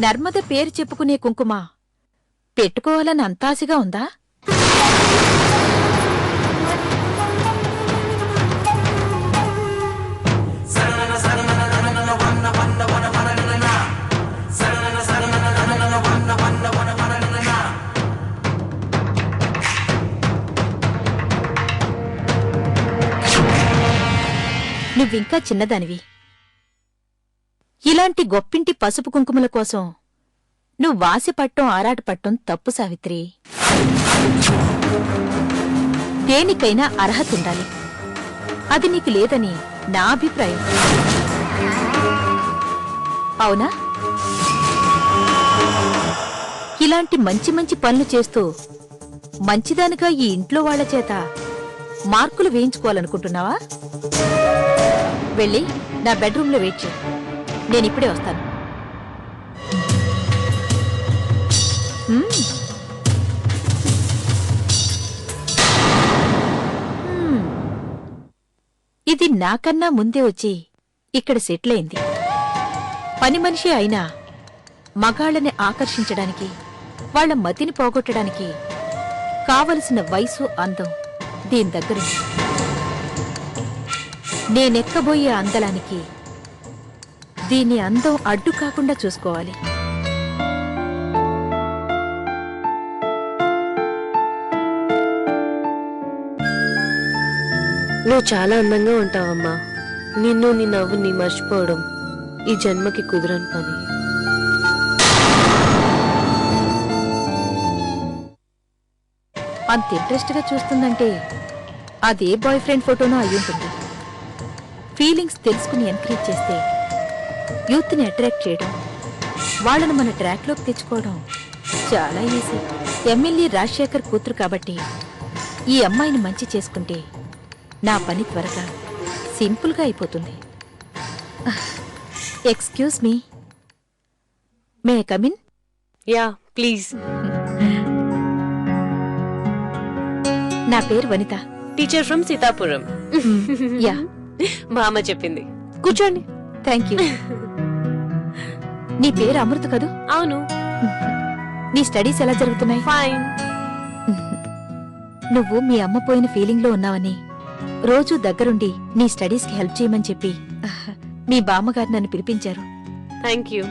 నర్మద పేరు చెప్పుకునే కుంకుమ పెట్టుకోవాలని అంతాసిగా ఉందా? నువ్వింకా చిన్నదానివి. ఇలాంటి గొప్పింటి పసుపు కుంకుమల కోసం నువ్వు వాసిపట్టం ఆరాటపట్టం తప్పు సావిత్రి. దేనికైనా అర్హతుండాలి. అది నీకు లేదని నా అభిప్రాయం. అవునా? ఇలాంటి మంచి మంచి పనులు చేస్తూ మంచిదానిగా ఈ ఇంట్లో వాళ్ల చేత మార్కులు వేయించుకోవాలనుకుంటున్నావా? వెళ్ళి నా బెడ్రూంలో వెయిట్ చేయి. నేనిప్పుడే వస్తాను. ఇది నాకన్నా ముందే వచ్చి ఇక్కడ సెటిల్ అయింది. పని మనిషి అయినా మగాళ్ళని ఆకర్షించడానికి, వాళ్ల మతిని పోగొట్టడానికి కావలసిన వయసు, అందం దీని దగ్గరుంది. నేనెక్కబోయే అందలానికి దీని అందం అడ్డు కాకుండా చూసుకోవాలి. నువ్వు చాలా అందంగా ఉంటావమ్మా. నిన్ను నీ నవ్వుని మర్చిపోవడం ఈ జన్మకి కుదరని పని. అంత ఇంట్రెస్ట్ గా చూస్తుందంటే అదే బాయ్ ఫ్రెండ్ ఫోటోనో అయ్యుంటుంది. ఫీలింగ్స్ తెలుసుకుని ఎంకరేజ్ చేస్తే యూత్ ని అట్రాక్ట్ చేయడం, వాళ్లను మన ట్రాక్ లోకి తెచ్చుకోవడం చాలా ఈజీ. ఎమ్మెల్యే రాజశేఖర్ కూతురు కాబట్టి ఈ అమ్మాయిని మంచి చేసుకుంటే నా పని త్వరగా సింపుల్ గా అయిపోతుంది. Excuse me, may I come in? Yeah please. నా పేరు వనిత, టీచర్ ఫ్రమ్ సీతాపురం. యా, మా అమ్మ చెప్పింది. కూర్చోండి. Thank you. నీ పేరు అమృత కదూ? అవును. నీ స్టడీస్ ఎలా జరుగుతున్నాయి? ఫైన్. నువ్వు మీ అమ్మ పోయిన ఫీలింగ్ లో ఉన్నావని రోజూ దగ్గరుండి నీ స్టడీస్ కి హెల్ప్ చేయమని చెప్పి మీ బామ్మగారు నన్ను పిలిపించారు. Thank you.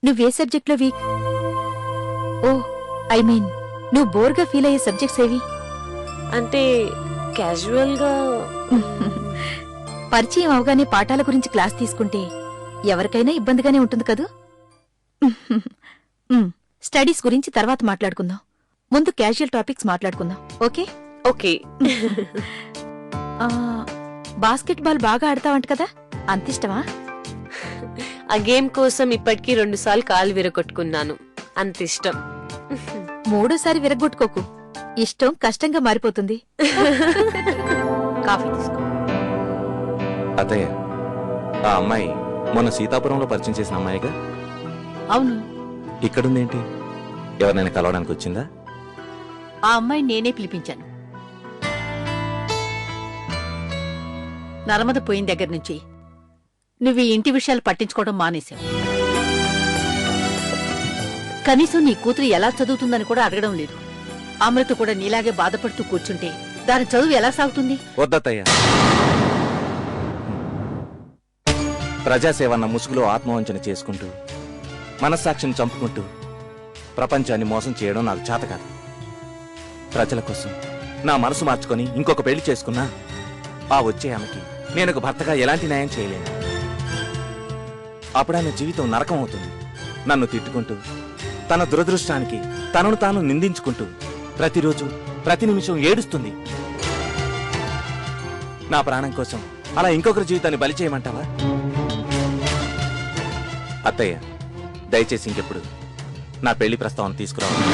నువ్వే సబ్జెక్ట్ లో వీక్? ఓ, ఐ మీన్ నువ్వు బోర్గా ఫీల్ అయ్యే సబ్జెక్ట్స్ ఏవి? అంటే క్యాజువల్ గా పరిచయం అవగానే పాఠాల గురించి క్లాస్ తీసుకుంటే ఎవరికైనా ఇబ్బందిగానే ఉంటుంది కదూ. స్టడీస్ గురించి తర్వాత మాట్లాడుకుందాం. ముందు క్యాజువల్ టాపిక్స్ మాట్లాడుకుందాం. ఓకే? ఓకే. బాస్కెట్ బాల్ బాగా ఆడతావంట కదా, అంతిష్టమా? ఆ గేమ్ కోసం ఇప్పటికీ 2 సార్లు కాలు విరగొట్టుకున్నాను. అంతిష్టం. మూడోసారి విరగొట్టుకోకు, ఇష్టం కష్టంగా మారిపోతుంది. కాఫీ తీసుకో. అత్తయ్య, ఆ అమ్మాయి మొన్న సీతాపురంలో పరిచయం చేసిన అమ్మాయిగా? అవును. ఇక్కడుందేంటి? ఎవరినైనా కలవడానికి వచ్చిందా? ఆ అమ్మాయి నేనే పిలిపించాను. నర్మద పోయిన దగ్గర నుంచి నువ్వు ఈ ఇంటి విషయాలు పట్టించుకోవడం మానేశావు. కనీసం నీ కూతురు ఎలా చదువుతుందని కూడా అడగడం లేదు. అమృత కూడా నీలాగే బాధపడుతూ కూర్చుంటే దాని చదువు ఎలా సాగుతుంది? వద్దత్తయ్య. ప్రజాసేవన్న ముసుగులో ఆత్మవంచన చేసుకుంటూ, మనస్సాక్షిని చంపుకుంటూ ప్రపంచాన్ని మోసం చేయడం నాకు చేత కాదు. ప్రజల కోసం నా మనసు మార్చుకొని ఇంకొక పెళ్లి చేసుకున్నా ఆ వచ్చే ఆమెకి నేను ఒక భర్తగా ఎలాంటి న్యాయం చేయలేను. అప్పుడు ఆమె జీవితం నరకం అవుతుంది. నన్ను తిట్టుకుంటూ, తన దురదృష్టానికి తనను తాను నిందించుకుంటూ ప్రతిరోజు ప్రతి నిమిషం ఏడుస్తుంది. నా ప్రాణం కోసం అలా ఇంకొకరి జీవితాన్ని బలి చేయమంటావా? అత్తయ్య, దయచేసి ఇంకెప్పుడు నా పెళ్లి ప్రస్తావన తీసుకురావాలి.